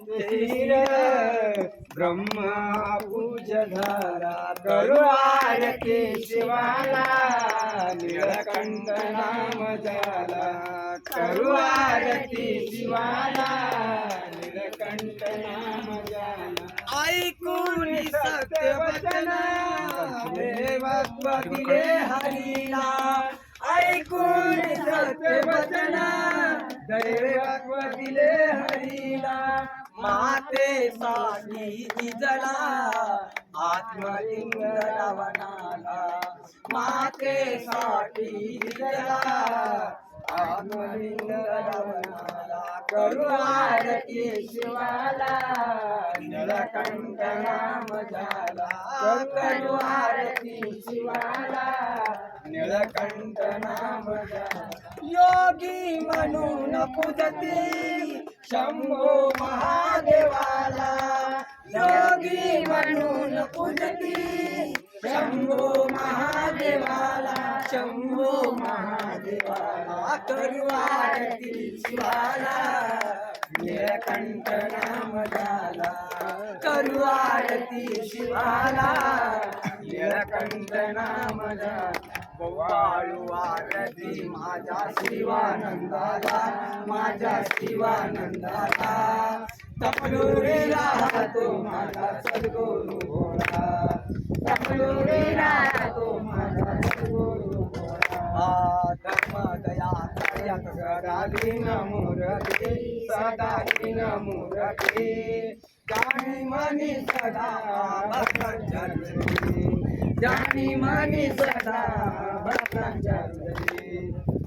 धीर ब्रह्मा पूजधारा करू आरती शिवाला निळकंठ नाम झाला करू आरती शिवाला निळकंठ नाम झाला ऐकून सत्य वचन देवत्व दिले हरीला ऐकून सत्य वचन दैवत्व दिले हरीला मातेसाठी निजला आत्मलिंग रावणाला मातेसाठी निजला आत्मलिंग रावणाला करू आरती शिवाला निळकंठ नाम झाला करू आरती शिवाला निळकंठ नाम झाला योगी म्हणून पूजती शंभो महादेवाला योगी म्हणून पूजती शंभो महादेवाला शंभो महादेवाला करू आरती शिवाला निळकंठ नाम झाला करू आरती शिवाला निळकंठ नाम झाला वाळू आरती माझ्या शिवानंदाला माझ्या शिवानंदाला तपलुरी राहतो माझा सद्गुरु भोळा तपलुरी राहतो माझा सद्गुरु भोळा धर्म दया कार्यात मूर्ती सदा मूर्ती जाणी मनी सदा भक्तांच्या जाणी मनी सदा भक्तांच्या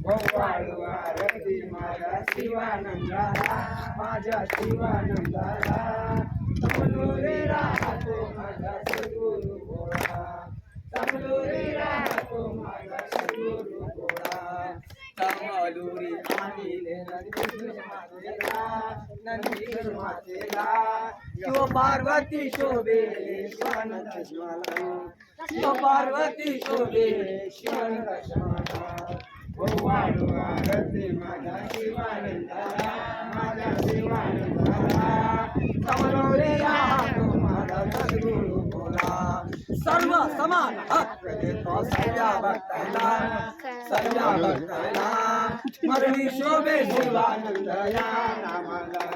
वाळू आरती माझ्या शिवानंदाला माझ्या शिवानंदाला तमलोरी राहतो माझा सद्गुरु भोळा तमलोरी राहतो माझा सद्गुरु भोळा तमलोरी आणिले नंदी मातेला शिव पार्वती शोभे शिवानंद शिवाला शिव पार्वती शोभे शिवानंद शिवाला वाळू आरती माझ्या शिवानंदाला माझ्या शिवानंदाला तमलोरी राहतो माझा सद्गुरु भोळा सर्व समान हक्क देतो सगळ्या भक्ताला मरणी शोभे शिवानंद या नामाला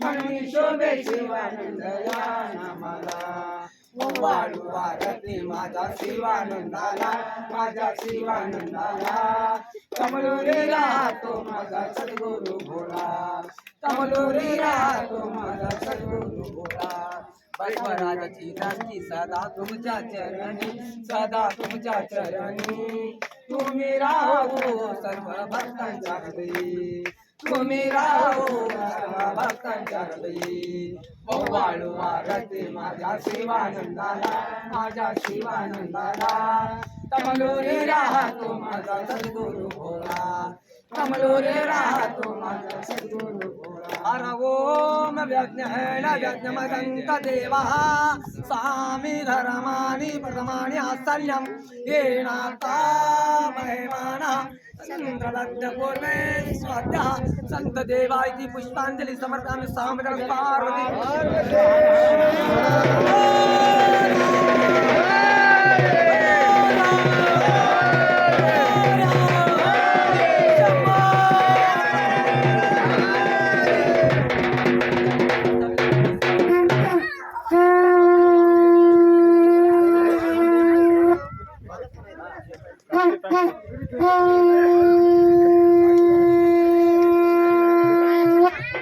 मरणी शोभे शिवानंद या नामाला वाळू आरती माझ्या शिवानंदाला माझ्या शिवानंदाला कमलोरी राहतो माझा सद्गुरु भोळा कमलोरी राहतो माझा सद्गुरु भोळा बळीराजाची दासी सदा तुमच्या चरणी सदा तुमच्या चरणी तुम्ही राहो सर्व भक्तांच्या हृदयी तुम्ही राहो सर्व भक्तांच्या हृदयी वाळू आरती माझ्या शिवानंदाला माझ्या शिवानंदाला कमलोरी राहतो माझा सद्गुरु भोळा कमलोरी राहतो माझा सद्गुरु भोळा हर ओम व्यज्ञेन व्यज्ञमदन्त देवः स्वामी धर्माणि प्रथमानि आश्चर्यं येनाता महिमानः चन्द्रलग्नपूर्वे स्वाद्यः संत देवाय पुष्पांजलि समर्पयामि सामवेदं पार्वती Oh